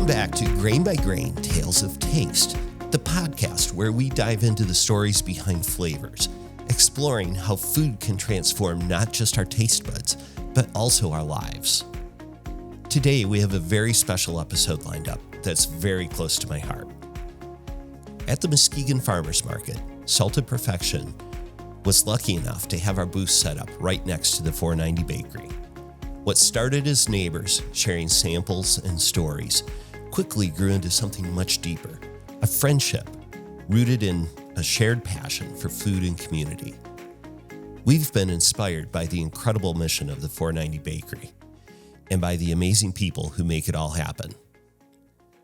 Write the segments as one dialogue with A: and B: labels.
A: back to Grain by Grain Tales of Taste, the podcast where we dive into the stories behind flavors, exploring how food can transform not just our taste buds, but also our lives. Today, we have a very special episode lined up that's very close to my heart. At the Muskegon Farmers Market, Salted Perfection was lucky enough to have our booth set up right next to the 490 Bakery. What started as neighbors sharing samples and stories quickly grew into something much deeper, a friendship rooted in a shared passion for food and community. We've been inspired by the incredible mission of the 490 Bakery and by the amazing people who make it all happen.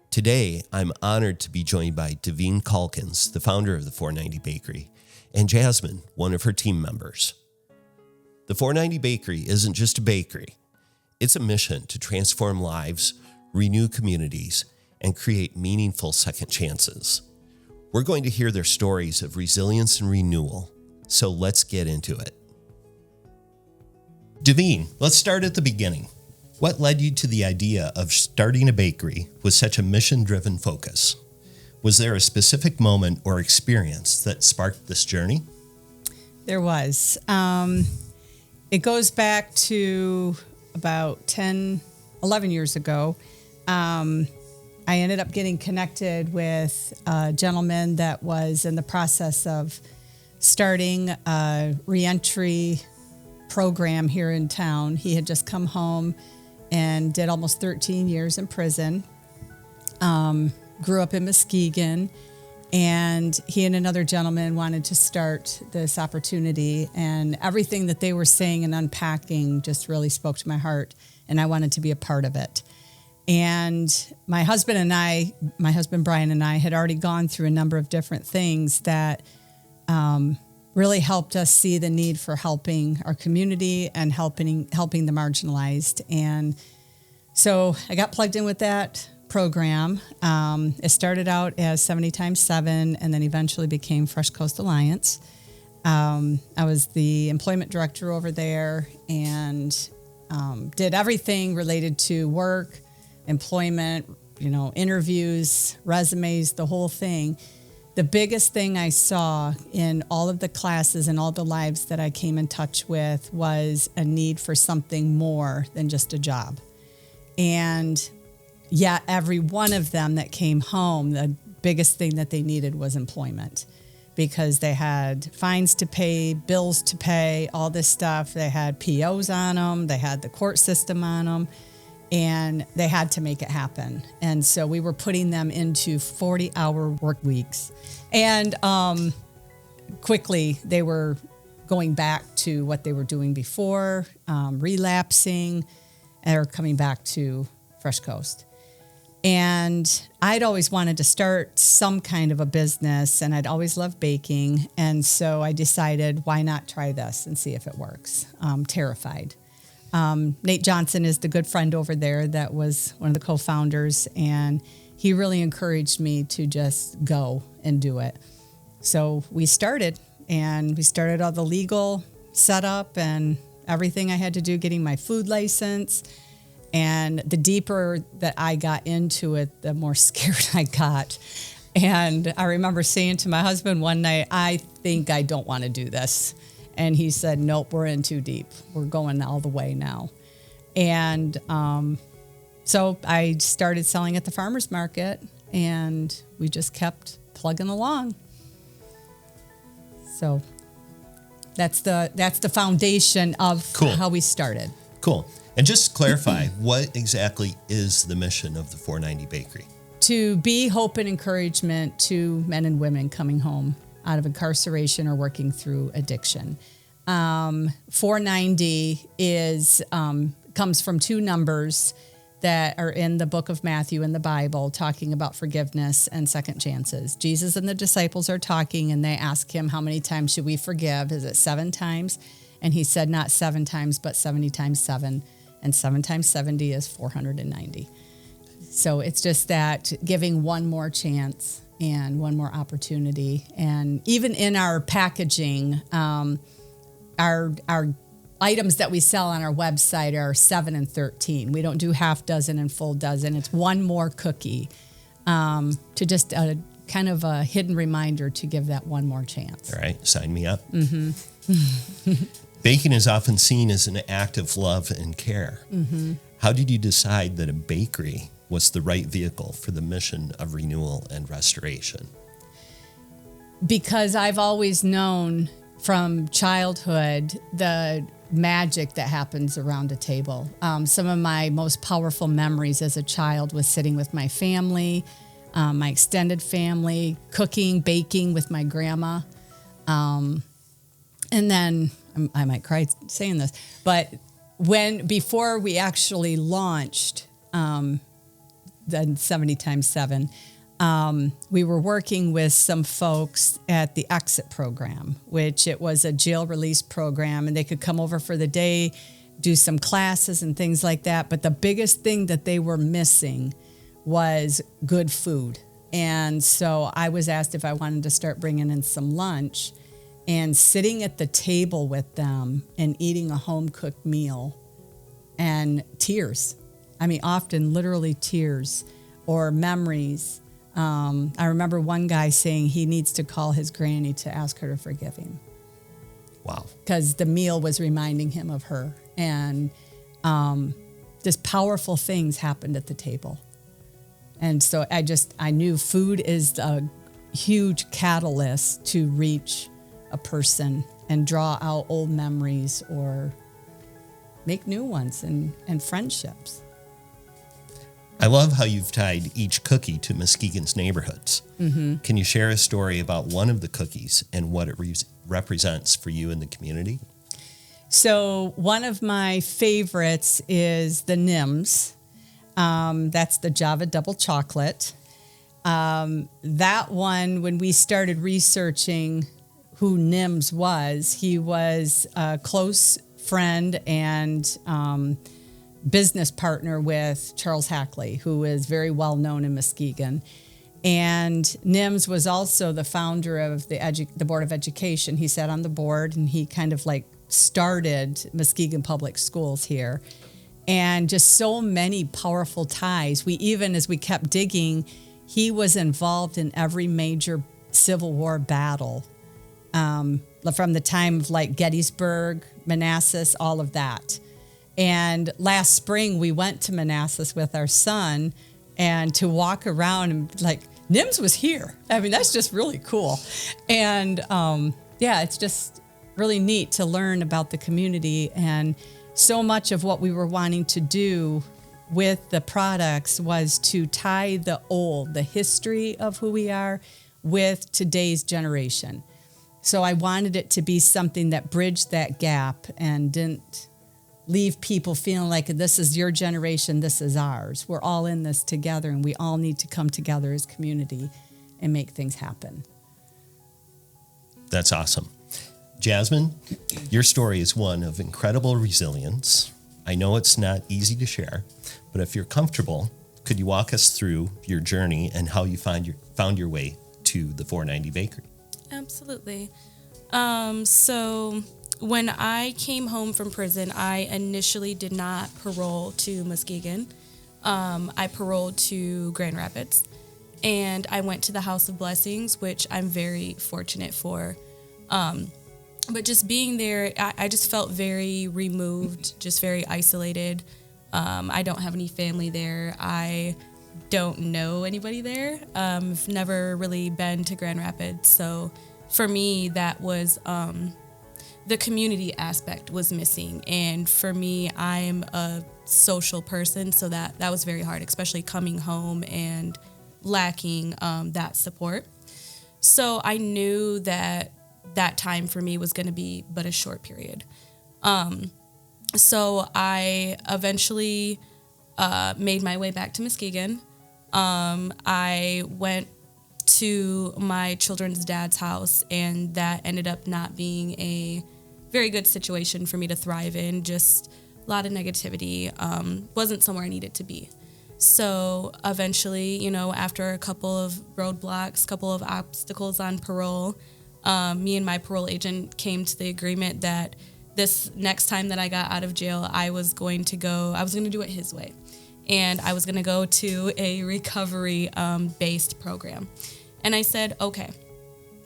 A: Today, I'm honored to be joined by Davine Calkins, the founder of the 490 Bakery, and Jazmine, one of her team members. The 490 Bakery isn't just a bakery. It's a mission to transform lives, renew communities, and create meaningful second chances. We're going to hear their stories of resilience and renewal, so let's get into it. Davine, let's start at the beginning. What led you to the idea of starting a bakery with such a mission-driven focus? Was there a specific moment or experience that sparked this journey?
B: There was. It goes back to about 11 years ago. I ended up getting connected with a gentleman that was in the process of starting a reentry program here in town. He had just come home and did almost 13 years in prison. Grew up in Muskegon, and he and another gentleman wanted to start this opportunity, and everything that they were saying and unpacking just really spoke to my heart, and I wanted to be a part of it. And my husband Brian and I had already gone through a number of different things that really helped us see the need for helping our community and helping the marginalized. And so I got plugged in with that program. It started out as 70 times 7 and then eventually became Fresh Coast Alliance. I was the employment director over there and did everything related to work, employment, interviews, resumes, the whole thing. The biggest thing I saw in all of the classes and all the lives that I came in touch with was a need for something more than just a job. And yet every one of them that came home, the biggest thing that they needed was employment, because they had fines to pay, bills to pay, all this stuff. They had POs on them. They had the court system on them, and they had to make it happen. And so we were putting them into 40-hour work weeks. And quickly they were going back to what they were doing before, relapsing, or coming back to Fresh Coast. And I'd always wanted to start some kind of a business, and I'd always loved baking. And so I decided, why not try this and see if it works? I'm terrified. Nate Johnson is the good friend over there that was one of the co-founders, and he really encouraged me to just go and do it. So we started all the legal setup and everything I had to do, getting my food license. And the deeper that I got into it, the more scared I got. And I remember saying to my husband one night, I think I don't want to do this. And he said, nope, we're in too deep. We're going all the way now. And so I started selling at the farmers market, and we just kept plugging along. So that's the foundation of how we started.
A: Cool. And just to clarify, what exactly is the mission of the 490 Bakery?
B: To be hope and encouragement to men and women coming home out of incarceration or working through addiction. 490 comes from two numbers that are in the book of Matthew in the Bible, talking about forgiveness and second chances. Jesus and the disciples are talking, and they ask him, how many times should we forgive? Is it 7 times? And he said, not 7 times, but 70 times 7. And 7 times 70 is 490. So it's just that giving one more chance and one more opportunity. And even in our packaging, our items that we sell on our website are 7 and 13. We don't do half dozen and full dozen. It's one more cookie, to just kind of a hidden reminder to give that one more chance.
A: All right, sign me up. Baking is often seen as an act of love and care. How did you decide that a bakery was the right vehicle for the mission of renewal and restoration?
B: Because I've always known from childhood the magic that happens around a table. Some of my most powerful memories as a child was sitting with my family, my extended family, cooking, baking with my grandma. And then, I might cry saying this, but before we actually launched the 70 times 7, we were working with some folks at the Exit program, which it was a jail release program, and they could come over for the day, do some classes and things like that. But the biggest thing that they were missing was good food. And so I was asked if I wanted to start bringing in some lunch, and sitting at the table with them and eating a home-cooked meal, and tears. I mean, often literally tears or memories. I remember one guy saying he needs to call his granny to ask her to forgive him.
A: Wow.
B: Because the meal was reminding him of her. And just powerful things happened at the table. And so I knew food is a huge catalyst to reach a person and draw out old memories or make new ones and friendships.
A: I love how you've tied each cookie to Muskegon's neighborhoods. Can you share a story about one of the cookies and what it represents for you in the community?
B: So one of my favorites is the NIMS. That's the Java double chocolate. That one, when we started researching who NIMS was, he was a close friend and business partner with Charles Hackley, who is very well known in Muskegon. And NIMS was also the founder of the Board of Education. He sat on the board, and he kind of like started Muskegon Public Schools here. And just so many powerful ties. As we kept digging, he was involved in every major Civil War battle, from the time of like Gettysburg, Manassas, all of that. And last spring, we went to Manassas with our son, and to walk around and like, NIMS was here. I mean, that's just really cool. And it's just really neat to learn about the community. And so much of what we were wanting to do with the products was to tie the history of who we are with today's generation. So I wanted it to be something that bridged that gap and didn't leave people feeling like this is your generation, this is ours. We're all in this together, and we all need to come together as community and make things happen.
A: That's awesome. Jazmine, your story is one of incredible resilience. I know it's not easy to share, but if you're comfortable, could you walk us through your journey and how you found your way to the 490 Bakery?
C: Absolutely. So when I came home from prison, I initially did not parole to Muskegon. I paroled to Grand Rapids, and I went to the House of Blessings, which I'm very fortunate for. But just being there, I just felt very removed, just very isolated. I don't have any family there. I don't know anybody there. I've never really been to Grand Rapids. So for me, that was the community aspect was missing. And for me, I'm a social person, so that was very hard, especially coming home and lacking that support. So I knew that time for me was going to be but a short period. So I eventually made my way back to Muskegon. I went to my children's dad's house, and that ended up not being a very good situation for me to thrive in. Just a lot of negativity. Wasn't somewhere I needed to be. So eventually, after a couple of roadblocks, couple of obstacles on parole, me and my parole agent came to the agreement that this next time that I got out of jail, I was going to do it his way. And I was going to go to a recovery based program. And I said, okay.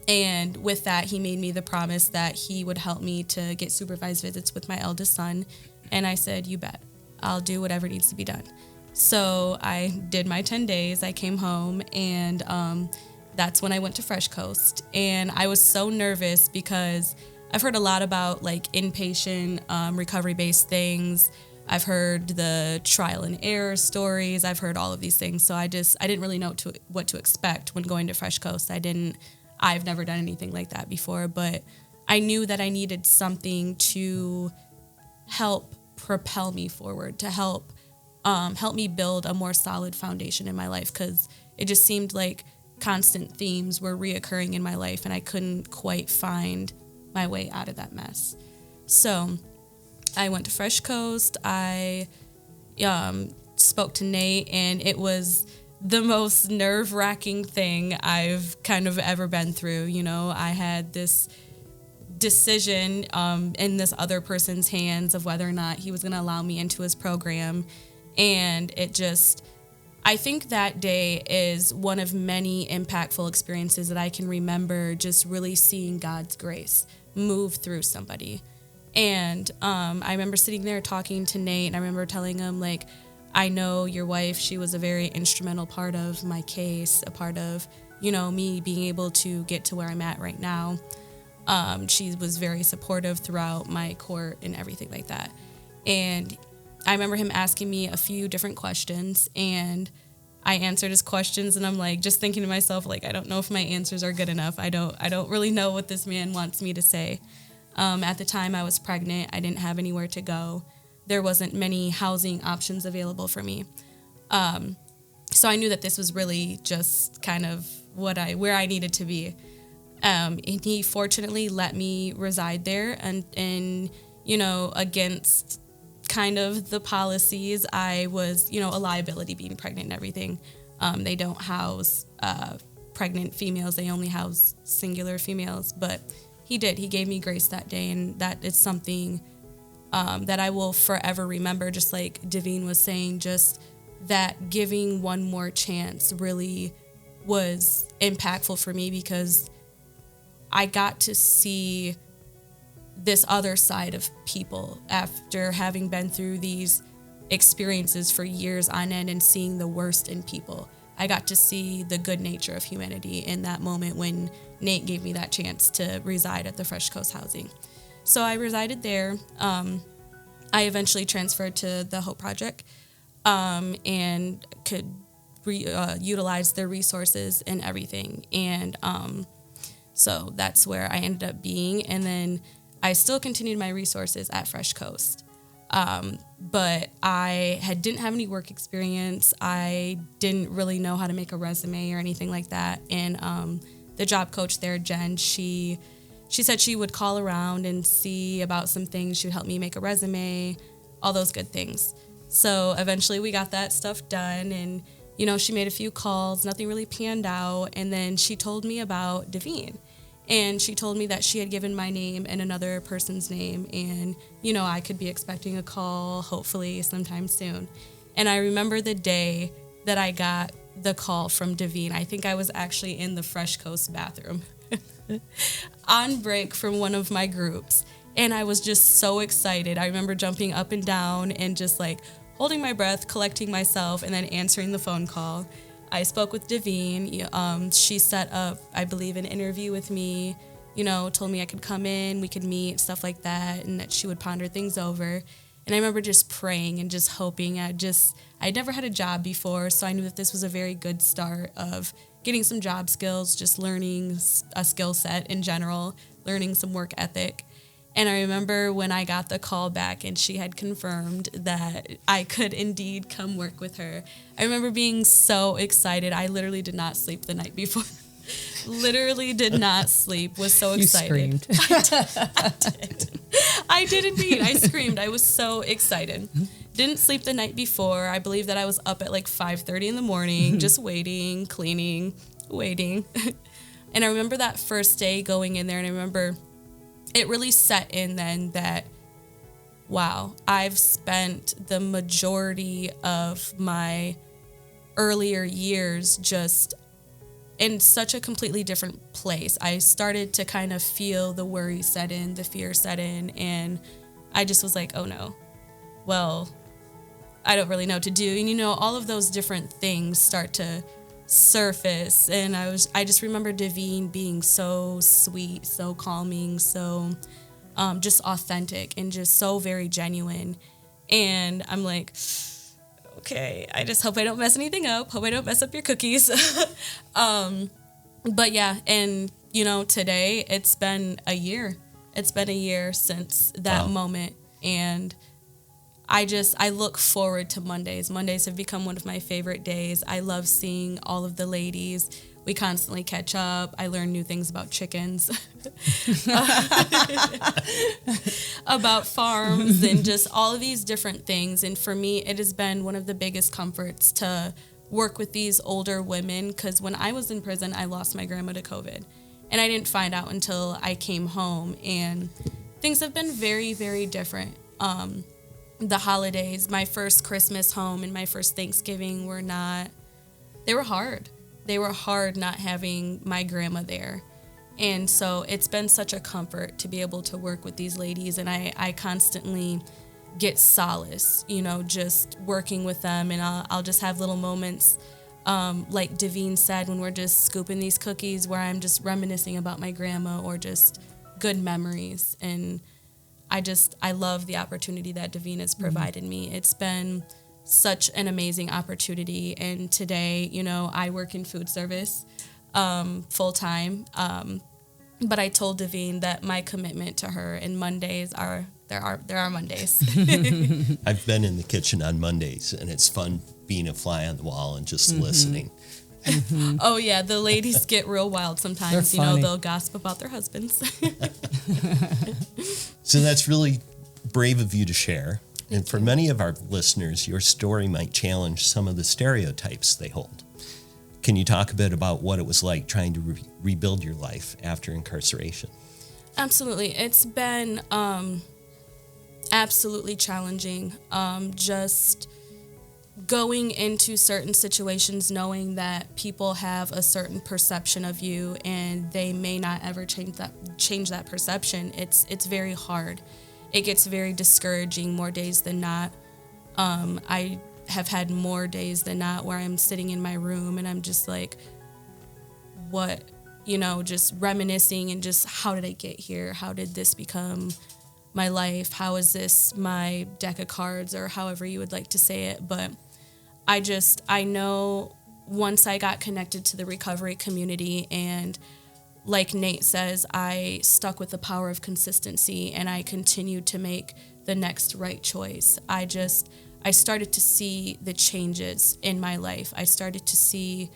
C: And with that, he made me the promise that he would help me to get supervised visits with my eldest son. And I said, you bet, I'll do whatever needs to be done. So I did my 10 days. I came home, and that's when I went to Fresh Coast. And I was so nervous because I've heard a lot about like inpatient recovery-based things. I've heard the trial and error stories. I've heard all of these things. So I didn't really know what to expect when going to Fresh Coast. I've never done anything like that before, but I knew that I needed something to help propel me forward, to help me build a more solid foundation in my life, because it just seemed like constant themes were reoccurring in my life, and I couldn't quite find my way out of that mess. So I went to Fresh Coast. I spoke to Nate, and it was the most nerve-wracking thing I've kind of ever been through. You know, I had this decision in this other person's hands of whether or not he was going to allow me into his program. And I think that day is one of many impactful experiences that I can remember, just really seeing God's grace move through somebody. And I remember sitting there talking to Nate, and I remember telling him, like, I know your wife, she was a very instrumental part of my case, a part of, you know, me being able to get to where I'm at right now. She was very supportive throughout my court and everything like that. And I remember him asking me a few different questions, and I answered his questions, and I'm like, just thinking to myself, like, I don't know if my answers are good enough. I don't really know what this man wants me to say. At the time I was pregnant, I didn't have anywhere to go. There wasn't many housing options available for me. So I knew that this was really just kind of where I needed to be. And he fortunately let me reside there, and you know, against kind of the policies, I was, you know, a liability being pregnant and everything. They don't house pregnant females. They only house singular females. But he did. He gave me grace that day, and that is something that I will forever remember. Just like Davine was saying, just that giving one more chance really was impactful for me, because I got to see this other side of people after having been through these experiences for years on end and seeing the worst in people. I got to see the good nature of humanity in that moment when Nate gave me that chance to reside at the Fresh Coast Housing. So I resided there. I eventually transferred to the Hope Project and could utilize their resources and everything. And so that's where I ended up being. And then I still continued my resources at Fresh Coast. But I didn't have any work experience. I didn't really know how to make a resume or anything like that. And the job coach there, Jen, she said she would call around and see about some things. She would help me make a resume, all those good things. So eventually we got that stuff done, and, you know, she made a few calls. Nothing really panned out. And then she told me about Davine. And she told me that she had given my name and another person's name, and, you know, I could be expecting a call, hopefully sometime soon. And I remember the day that I got the call from Davine. I think I was actually in the Fresh Coast bathroom on break from one of my groups. And I was just so excited. I remember jumping up and down and just like holding my breath, collecting myself, and then answering the phone call. I spoke with Davine. She set up, I believe, an interview with me, you know, told me I could come in, we could meet, stuff like that, and that she would ponder things over. And I remember just praying and just hoping. I'd never had a job before, so I knew that this was a very good start of getting some job skills, just learning a skill set in general, learning some work ethic. And I remember when I got the call back and she had confirmed that I could indeed come work with her, I remember being so excited. I literally did not sleep the night before. Literally did not sleep, was so excited.
B: You screamed.
C: I did indeed. I screamed. I was so excited. Didn't sleep the night before. I believe that I was up at like 5:30 in the morning, just waiting, cleaning, waiting. And I remember that first day going in there, and I remember it really set in then that wow, I've spent the majority of my earlier years just in such a completely different place. I started to kind of feel the worry set in, the fear set in, and I just was like, oh no, well, I don't really know what to do. And all of those different things start to surface. And I just remember Davine being so sweet, so calming, so just authentic and just so very genuine. And I'm like, okay, I just hope I don't mess anything up. Hope I don't mess up your cookies. But yeah, and today it's been a year. It's been a year since that moment. And I look forward to Mondays. Mondays have become one of my favorite days. I love seeing all of the ladies. We constantly catch up. I learn new things about chickens, about farms, and just all of these different things. And for me, it has been one of the biggest comforts to work with these older women, because when I was in prison, I lost my grandma to COVID. And I didn't find out until I came home. And things have been very, very different. The holidays, my first Christmas home and my first Thanksgiving they were hard. They were hard not having my grandma there. And so it's been such a comfort to be able to work with these ladies. And I constantly get solace, just working with them. And I'll just have little moments, like Davine said, when we're just scooping these cookies, where I'm just reminiscing about my grandma or just good memories. And I love the opportunity that Davine has provided me. It's been such an amazing opportunity. And today, I work in food service full time. But I told Davine that my commitment to her and Mondays there are Mondays.
A: I've been in the kitchen on Mondays, and it's fun being a fly on the wall and just listening.
B: Mm-hmm.
C: Oh yeah, the ladies get real wild sometimes. They'll gossip about their husbands.
A: So that's really brave of you to share. And for many of our listeners, your story might challenge some of the stereotypes they hold. Can you talk a bit about what it was like trying to rebuild your life after incarceration?
C: Absolutely. It's been absolutely challenging. Just going into certain situations knowing that people have a certain perception of you and they may not ever change that perception. It's very hard. It gets very discouraging more days than not. I have had more days than not where I'm sitting in my room and I'm just like, what, just reminiscing and just how did I get here? How did this become my life? How is this my deck of cards, or however you would like to say it? But I know once I got connected to the recovery community, and like Nate says, I stuck with the power of consistency and I continued to make the next right choice. I started to see the changes in my life. I started to see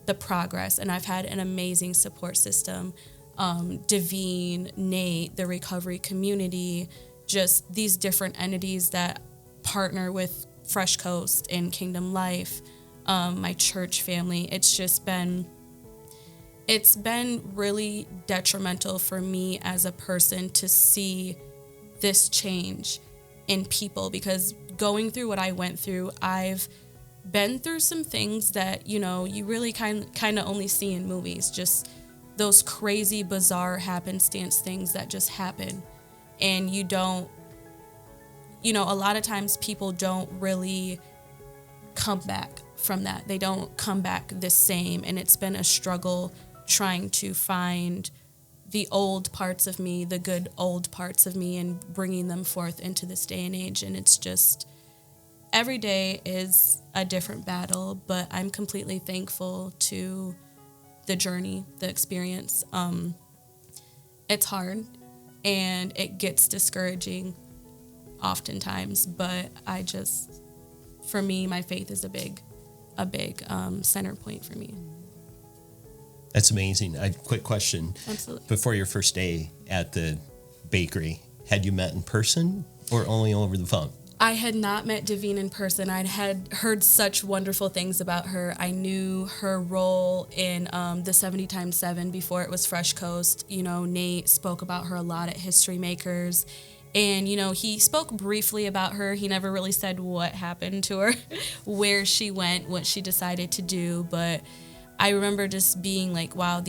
C: the progress, and I've had an amazing support system. Davine, Nate, the recovery community, just these different entities that partner with Fresh Coast and Kingdom Life, my church family. It's been really detrimental for me as a person to see this change in people, because going through what I went through, I've been through some things that, you really kind of only see in movies, just those crazy, bizarre happenstance things that just happen. And you don't, a lot of times people don't really come back from that. They don't come back the same. And it's been a struggle trying to find the old parts of me, the good old parts of me, and bringing them forth into this day and age. And it's just, every day is a different battle, but I'm completely thankful to the journey, the experience. It's hard and it gets discouraging oftentimes, but for me, my faith is a big center point for me.
A: That's amazing. Quick question.
C: Absolutely.
A: Before your first day at the bakery, had you met in person or only over the phone?
C: I had not met Davine in person. I had heard such wonderful things about her. I knew her role in the 70x7 before it was Fresh Coast. Nate spoke about her a lot at History Makers. And, he spoke briefly about her. He never really said what happened to her, where she went, what she decided to do. But I remember just being like, wow,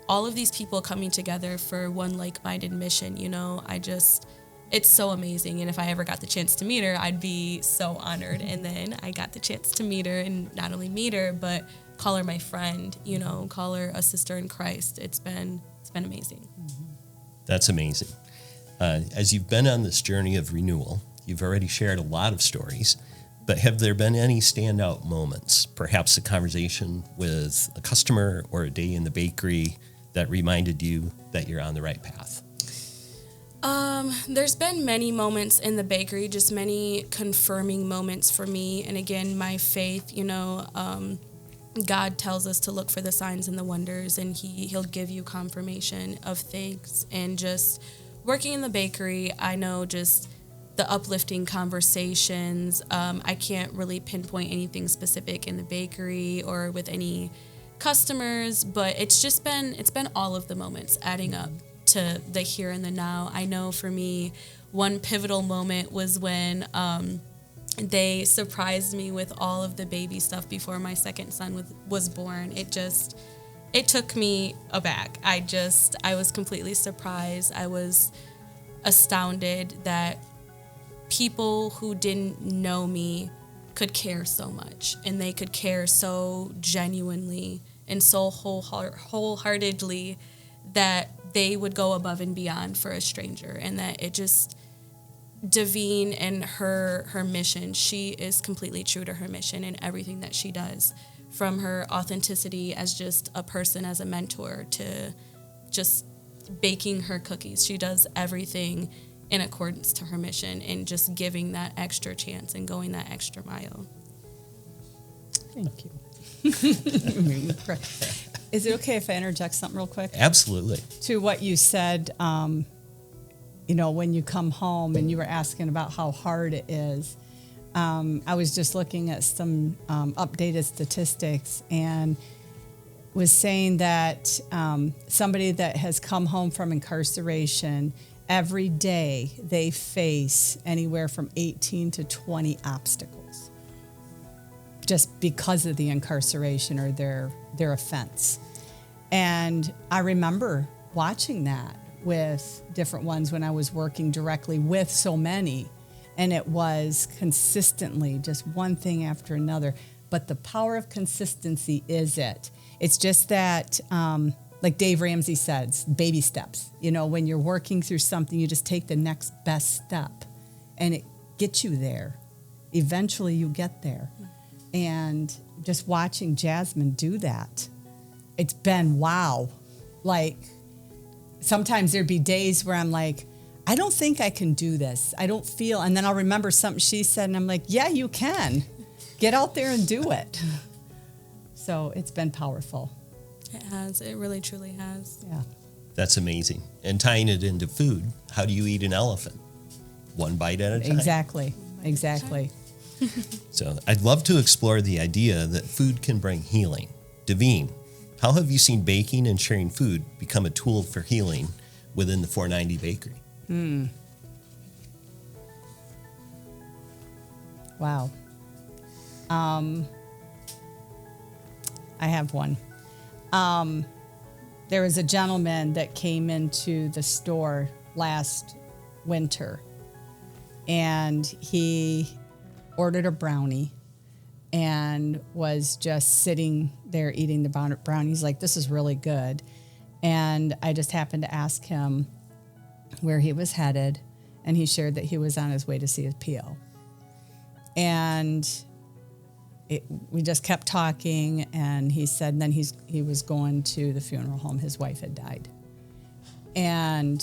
C: all of these people coming together for one like-minded mission, it's so amazing. And if I ever got the chance to meet her, I'd be so honored. And then I got the chance to meet her, and not only meet her, but call her my friend, call her a sister in Christ. It's been amazing.
A: That's amazing. As you've been on this journey of renewal, you've already shared a lot of stories, but have there been any standout moments, perhaps a conversation with a customer or a day in the bakery that reminded you that you're on the right path?
C: There's been many moments in the bakery, just many confirming moments for me. And again, my faith, God tells us to look for the signs and the wonders, and he'll give you confirmation of things. And just working in the bakery, I know just the uplifting conversations. I can't really pinpoint anything specific in the bakery or with any customers, but it's been all of the moments adding up to the here and the now. I know for me, one pivotal moment was when they surprised me with all of the baby stuff before my second son was born. It took me aback. I was completely surprised. I was astounded that people who didn't know me could care so much, and they could care so genuinely and so wholeheartedly that they would go above and beyond for a stranger. And that Davine and her mission, she is completely true to her mission in everything that she does, from her authenticity as just a person, as a mentor, to just baking her cookies. She does everything in accordance to her mission, and just giving that extra chance and going that extra mile.
B: Thank you. Is it okay if I interject something real quick?
A: Absolutely.
B: To what you said, when you come home and you were asking about how hard it is. I was just looking at some updated statistics and was saying that somebody that has come home from incarceration, every day they face anywhere from 18 to 20 obstacles just because of the incarceration or their offense. And I remember watching that with different ones when I was working directly with so many, and it was consistently just one thing after another. But the power of consistency is it. It's just that, like Dave Ramsey says, baby steps. When you're working through something, you just take the next best step, and it gets you there. Eventually you get there. And just watching Jazmine do that, it's been wow. Like, sometimes there'd be days where I'm like, I don't think I can do this. I don't feel, and then I'll remember something she said, and I'm like, yeah, you can. Get out there and do it. So it's been powerful.
C: It has. It really, truly has.
B: Yeah.
A: That's amazing. And tying it into food, how do you eat an elephant? One bite at a time.
B: Exactly.
A: So I'd love to explore the idea that food can bring healing. Davine, how have you seen baking and sharing food become a tool for healing within the 490 Bakery?
B: Wow. I have one. There was a gentleman that came into the store last winter, and he ordered a brownie and was just sitting there eating the brownie. He's like, this is really good. And I just happened to ask him where he was headed, and he shared that he was on his way to see his PO. And we just kept talking, and he said then he was going to the funeral home. His wife had died. And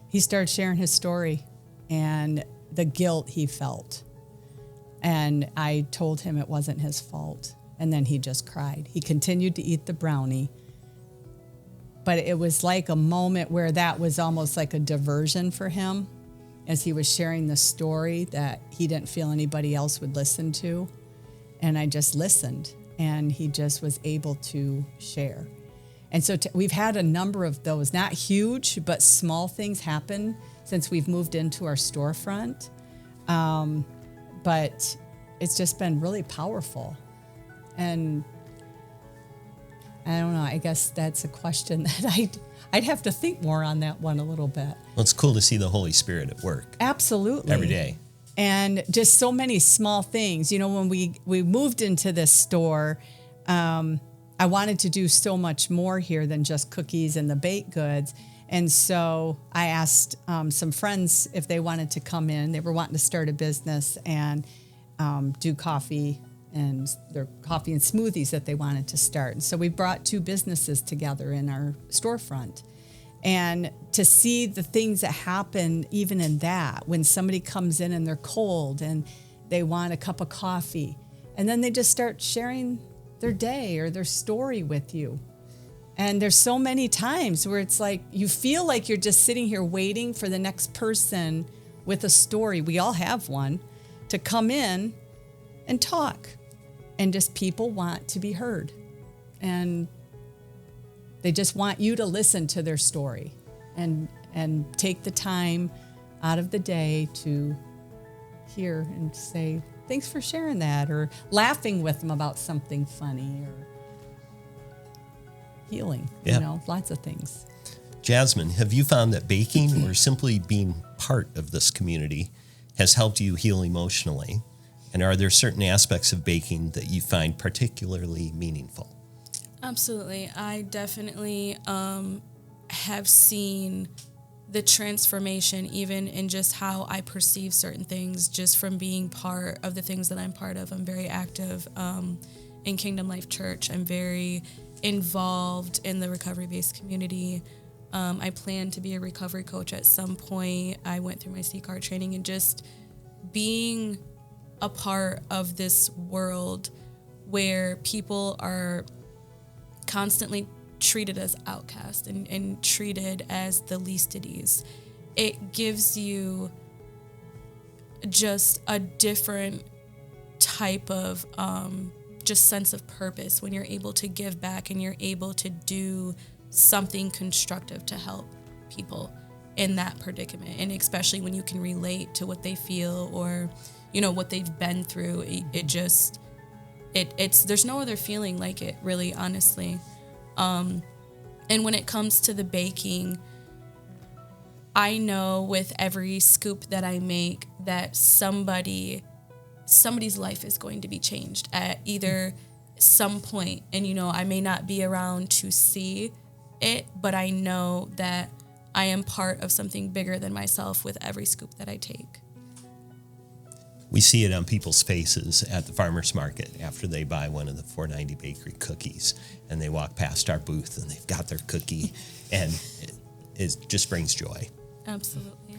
B: he started sharing his story and the guilt he felt. And I told him it wasn't his fault. And then he just cried. He continued to eat the brownie. But it was like a moment where that was almost like a diversion for him, as he was sharing the story that he didn't feel anybody else would listen to. And I just listened, and he just was able to share. And so we've had a number of those, not huge, but small things happen since we've moved into our storefront. But it's just been really powerful. And I don't know, I guess that's a question that I'd have to think more on that one a little bit.
A: Well, it's cool to see the Holy Spirit at work.
B: Absolutely.
A: Every day.
B: And just so many small things. You know, when we moved into this store, I wanted to do so much more here than just cookies and the baked goods. And so I asked some friends if they wanted to come in. They were wanting to start a business and do coffee and their coffee and smoothies that they wanted to start. And so we brought two businesses together in our storefront. And to see the things that happen even in that, when somebody comes in and they're cold and they want a cup of coffee, and then they just start sharing their day or their story with you. And there's so many times where it's like you feel like you're just sitting here waiting for the next person with a story, we all have one, to come in and talk. And just people want to be heard. And they just want you to listen to their story and take the time out of the day to hear and say, thanks for sharing that, or laughing with them about something funny, or healing,
A: Yeah.
B: you know, lots of things.
A: Jazmine, have you found that baking or simply being part of this community has helped you heal emotionally? And are there certain aspects of baking that you find particularly meaningful?
C: Absolutely. I definitely have seen the transformation even in just how I perceive certain things just from being part of the things that I'm part of. I'm very active in Kingdom Life Church. I'm very involved in the recovery-based community. I plan to be a recovery coach at some point. I went through my C-card training, and just being a part of this world where people are constantly treated as outcasts and treated as the least at ease. It gives you just a different type of just sense of purpose when you're able to give back and you're able to do something constructive to help people in that predicament. And especially when you can relate to what they feel or, you know, what they've been through, it's there's no other feeling like it, really, honestly. And when it comes to the baking, I know with every scoop that I make that somebody's life is going to be changed at either some point. And, you know, I may not be around to see it, but I know that I am part of something bigger than myself with every scoop that I take.
A: We see it on people's faces at the farmers market after they buy one of the 490 bakery cookies and they walk past our booth and they've got their cookie, and it just brings joy.
C: Absolutely.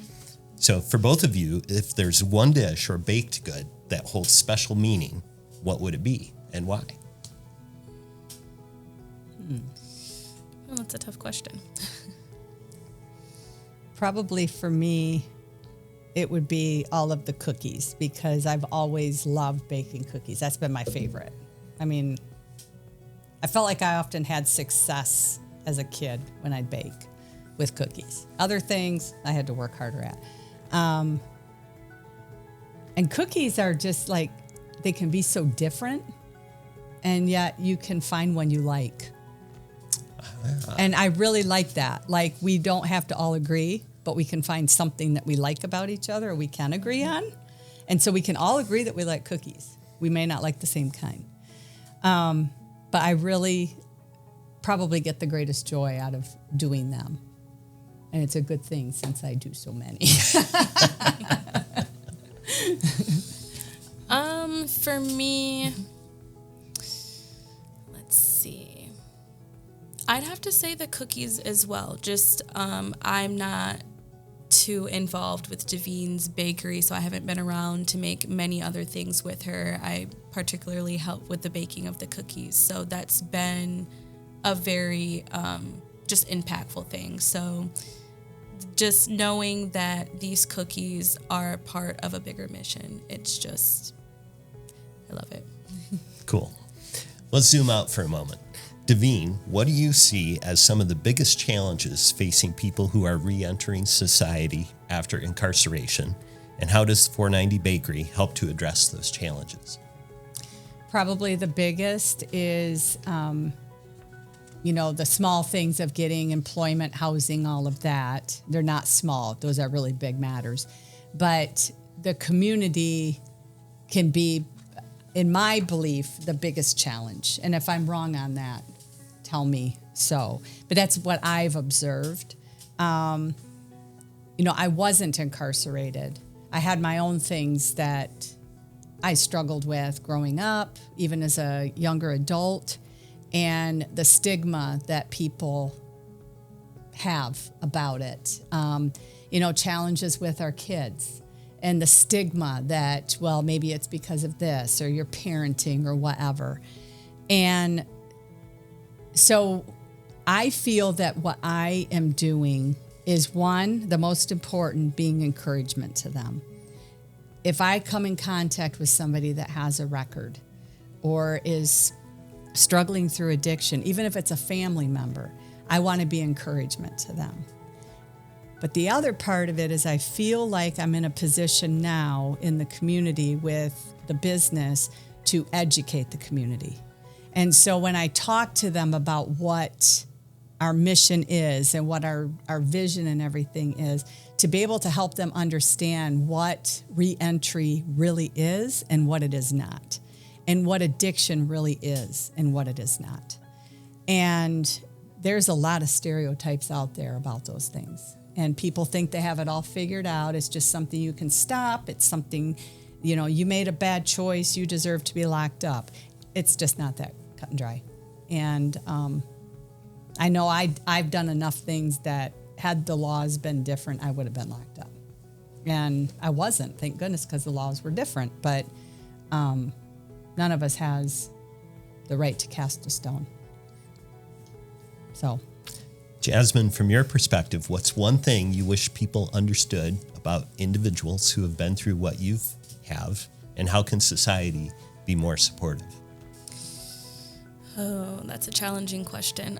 A: So for both of you, if there's one dish or baked good that holds special meaning, what would it be and why?
C: Well, that's a tough question.
B: Probably for me, it would be all of the cookies, because I've always loved baking cookies. That's been my favorite. I mean, I felt like I often had success as a kid when I'd bake with cookies. Other things I had to work harder at. And cookies are just like, they can be so different, and yet you can find one you like. And I really like that. Like, we don't have to all agree, but we can find something that we like about each other, or we can agree on. And so we can all agree that we like cookies. We may not like the same kind. But I really probably get the greatest joy out of doing them. And it's a good thing since I do so many.
C: For me, let's see. I'd have to say the cookies as well. Just, I'm not too involved with Davine's bakery, so I haven't been around to make many other things with her. I particularly help with the baking of the cookies, so that's been a very just impactful thing. So just knowing that these cookies are part of a bigger mission, it's just, I love it.
A: Cool. Let's zoom out for a moment. Davine, what do you see as some of the biggest challenges facing people who are re-entering society after incarceration? And how does 490 Bakery help to address those challenges?
B: Probably the biggest is, the small things of getting employment, housing, all of that. They're not small. Those are really big matters. But the community can be, in my belief, the biggest challenge. And if I'm wrong on that, tell me so. But that's what I've observed. I wasn't incarcerated. I had my own things that I struggled with growing up, even as a younger adult, and the stigma that people have about it. Challenges with our kids and the stigma that, well, maybe it's because of this or your parenting or whatever. And so I feel that what I am doing is, one, the most important, being encouragement to them. If I come in contact with somebody that has a record or is struggling through addiction, even if it's a family member, I want to be encouragement to them. But the other part of it is I feel like I'm in a position now in the community with the business to educate the community. And so when I talk to them about what our mission is and what our vision and everything is, to be able to help them understand what reentry really is and what it is not, and what addiction really is and what it is not. And there's a lot of stereotypes out there about those things. And people think they have it all figured out. It's just something you can stop. It's something, you made a bad choice. You deserve to be locked up. It's just not that cut and dry. And I know I've done enough things that had the laws been different, I would have been locked up. And I wasn't, thank goodness, because the laws were different. But none of us has the right to cast a stone. So,
A: Jazmine, from your perspective, what's one thing you wish people understood about individuals who have been through what you have, and how can society be more supportive?
C: Oh, that's a challenging question.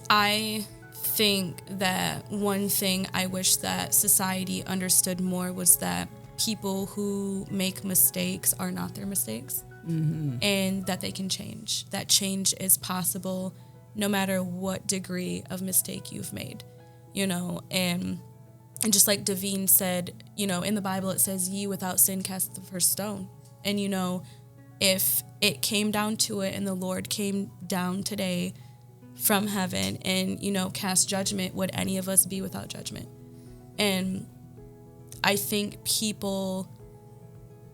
C: I think that one thing I wish that society understood more was that people who make mistakes are not their mistakes, and that they can change. That change is possible no matter what degree of mistake you've made, and just like Davine said, in the Bible it says, "Ye without sin cast the first stone." And if it came down to it and the Lord came down today from heaven and, cast judgment, would any of us be without judgment? And I think people,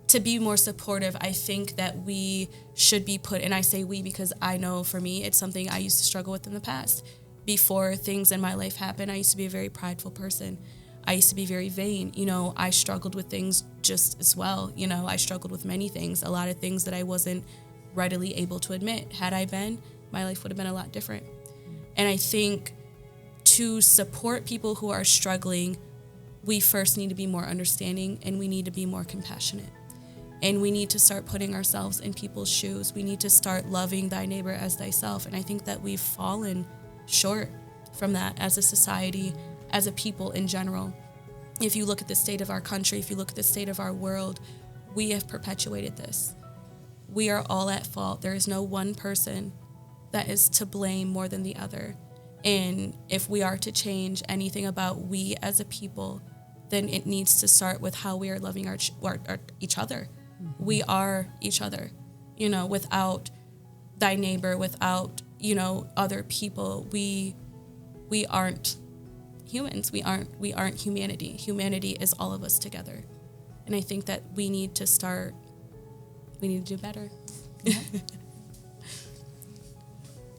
C: to be more supportive, I think that we should be put, and I say we because I know for me, it's something I used to struggle with in the past. Before things in my life happened, I used to be a very prideful person. I used to be very vain. I struggled with things just as well. I struggled with many things, a lot of things that I wasn't readily able to admit. Had I been, my life would have been a lot different. And I think to support people who are struggling, we first need to be more understanding and we need to be more compassionate. And we need to start putting ourselves in people's shoes. We need to start loving thy neighbor as thyself. And I think that we've fallen short from that as a society, as a people in general. If you look at the state of our country, if you look at the state of our world, we have perpetuated this. We are all at fault. There is no one person that is to blame more than the other. And if we are to change anything about we as a people, then it needs to start with how we are loving each other. We are each other. Without thy neighbor, without, other people, we aren't humans. We aren't humanity. Humanity is all of us together. And I think that we need to do better. Yeah.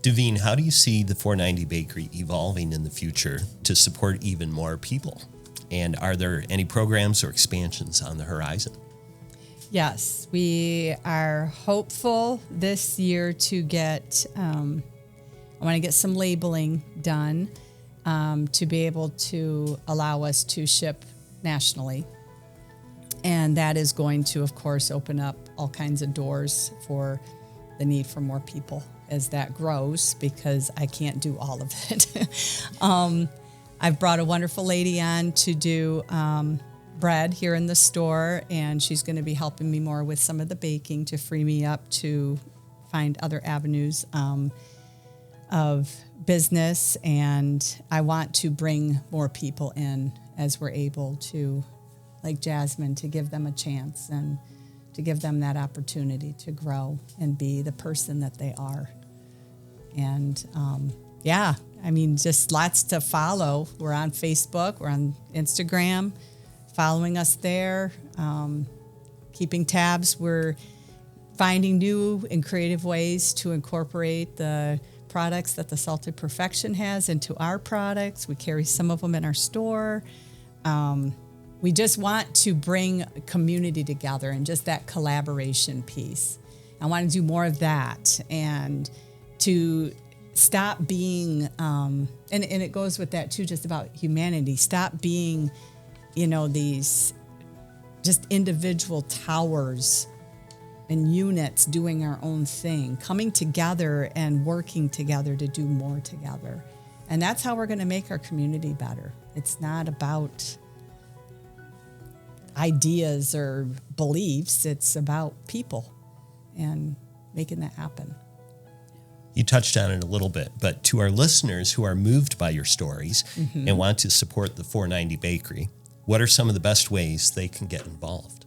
A: Davine, how do you see the 490 Bakery evolving in the future to support even more people? And are there any programs or expansions on the horizon?
B: Yes, we are hopeful this year to get, I want to get some labeling done to be able to allow us to ship nationally. And that is going to, of course, open up all kinds of doors for the need for more people as that grows, because I can't do all of it. I've brought a wonderful lady on to do bread here in the store, and she's going to be helping me more with some of the baking to free me up to find other avenues of business. And I want to bring more people in as we're able to, like Jazmine, to give them a chance and to give them that opportunity to grow and be the person that they are. And just lots to follow. We're on Facebook, we're on Instagram, following us there, keeping tabs. We're finding new and creative ways to incorporate the products that the Salted Perfection has into our products. We carry some of them in our store. We just want to bring a community together and just that collaboration piece. I want to do more of that and to stop being, and it goes with that too, just about humanity. Stop being, these just individual towers and units doing our own thing, coming together and working together to do more together. And that's how we're going to make our community better. It's not about ideas or beliefs. It's about people and making that happen.
A: You touched on it a little bit, but to our listeners who are moved by your stories and want to support the 490 Bakery, what are some of the best ways they can get involved?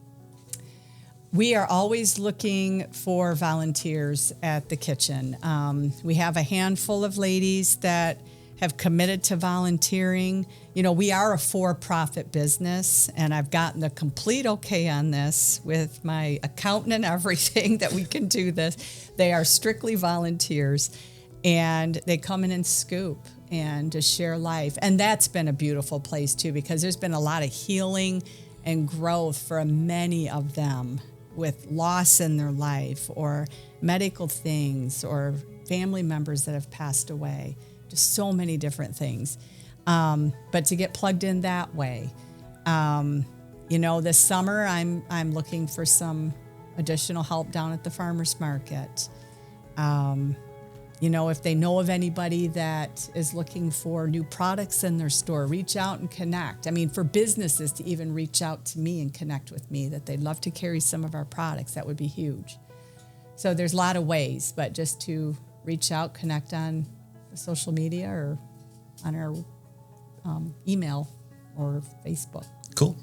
B: We are always looking for volunteers at the kitchen. We have a handful of ladies that have committed to volunteering. We are a for-profit business, and I've gotten the complete okay on this with my accountant and everything that we can do this. They are strictly volunteers, and they come in and scoop and just share life. And that's been a beautiful place too, because there's been a lot of healing and growth for many of them with loss in their life or medical things or family members that have passed away. Just so many different things. But to get plugged in that way, this summer I'm looking for some additional help down at the farmers market. If they know of anybody that is looking for new products in their store, reach out and connect. For businesses to even reach out to me and connect with me that they'd love to carry some of our products, that would be huge. So there's a lot of ways, but just to reach out, connect on social media or on our email or Facebook.
A: Cool.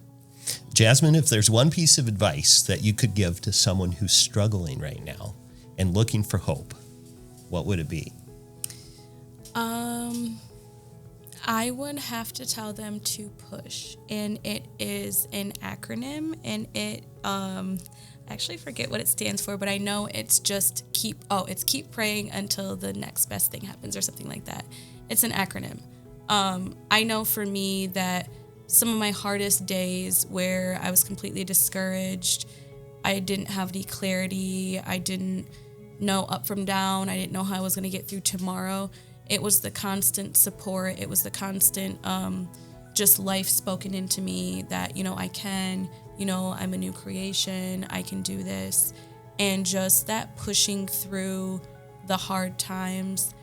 A: Jazmine, if there's one piece of advice that you could give to someone who's struggling right now and looking for hope, what would it be?
C: I would have to tell them to push, and it is an acronym, and it I actually forget what it stands for, but I know it's just keep praying until the next best thing happens or something like that. It's an acronym. I know for me that some of my hardest days where I was completely discouraged, I didn't have any clarity, I didn't know up from down, I didn't know how I was going to get through tomorrow. It was the constant support, it was the constant just life spoken into me that, I can, I'm a new creation, I can do this. And just that pushing through the hard times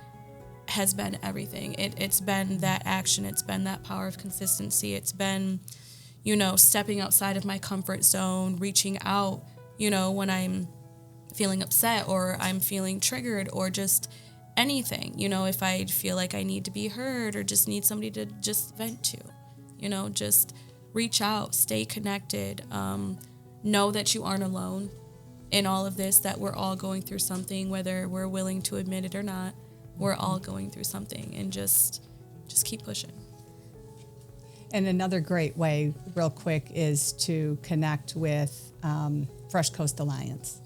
C: has been everything. It's been that action, it's been that power of consistency, it's been, stepping outside of my comfort zone, reaching out, when I'm feeling upset or I'm feeling triggered or just anything, if I feel like I need to be heard or just need somebody to just vent to, just reach out, stay connected, know that you aren't alone in all of this, that we're all going through something, whether we're willing to admit it or not, we're all going through something, and just keep pushing.
B: And another great way, real quick, is to connect with Fresh Coast Alliance.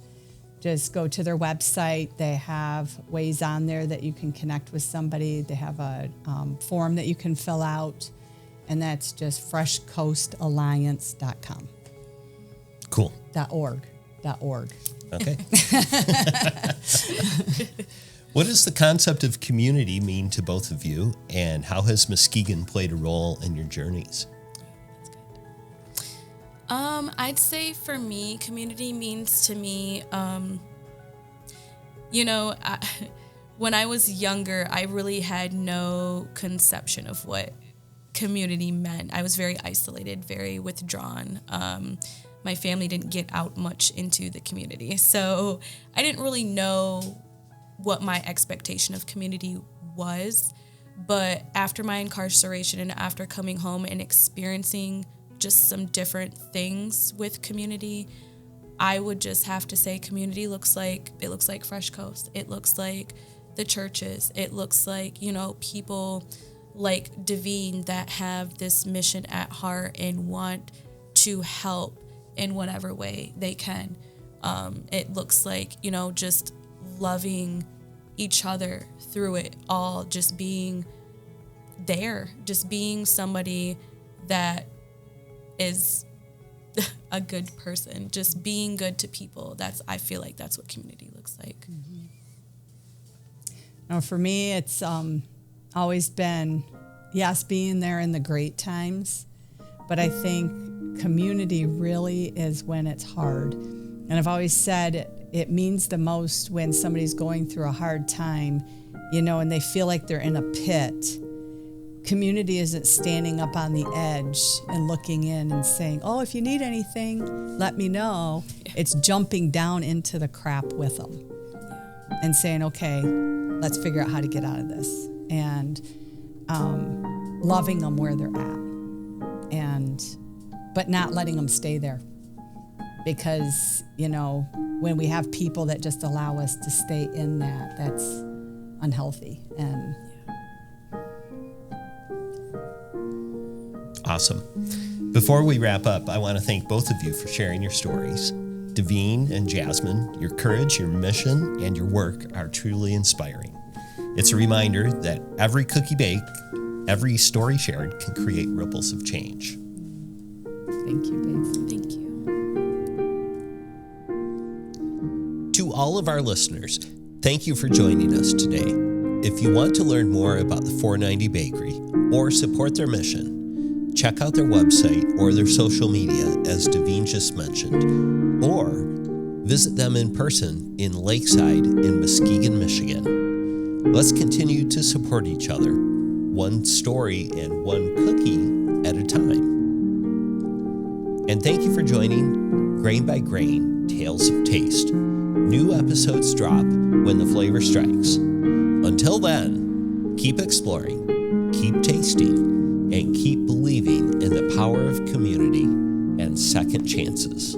B: Just go to their website. They have ways on there that you can connect with somebody. They have a form that you can fill out, and that's just freshcoastalliance.com.
A: Cool.
B: .org.
A: Okay. What does the concept of community mean to both of you, and how has Muskegon played a role in your journeys?
C: I'd say for me, community means to me, when I was younger, I really had no conception of what community meant. I was very isolated, very withdrawn. My family didn't get out much into the community, so I didn't really know what my expectation of community was. But after my incarceration and after coming home and experiencing just some different things with community, I would just have to say community looks like Fresh Coast. It looks like the churches. It looks like, people like Davine that have this mission at heart and want to help in whatever way they can. It looks like, just loving each other through it all, just being there, just being somebody that is a good person, just being good to people. I feel like that's what community looks like.
B: Mm-hmm. Now, for me, it's always been, yes, being there in the great times, but I think community really is when it's hard. And I've always said it means the most when somebody's going through a hard time, and they feel like they're in a pit. Community isn't standing up on the edge and looking in and saying, oh, if you need anything, let me know. Yeah. It's jumping down into the crap with them and saying, okay, let's figure out how to get out of this. And loving them where they're at, but not letting them stay there. Because, when we have people that just allow us to stay in that's unhealthy. And
A: awesome. Before we wrap up, I want to thank both of you for sharing your stories. Davine and Jazmine, your courage, your mission, and your work are truly inspiring. It's a reminder that every cookie baked, every story shared can create ripples of change.
B: Thank you, babe.
C: Thank you.
A: To all of our listeners, thank you for joining us today. If you want to learn more about the 490 Bakery or support their mission, check out their website or their social media, as Davine just mentioned, or visit them in person in Lakeside in Muskegon, Michigan. Let's continue to support each other, one story and one cookie at a time. And thank you for joining Grain by Grain, Tales of Taste. New episodes drop when the flavor strikes. Until then, keep exploring, keep tasting, and keep believing in the power of community and second chances.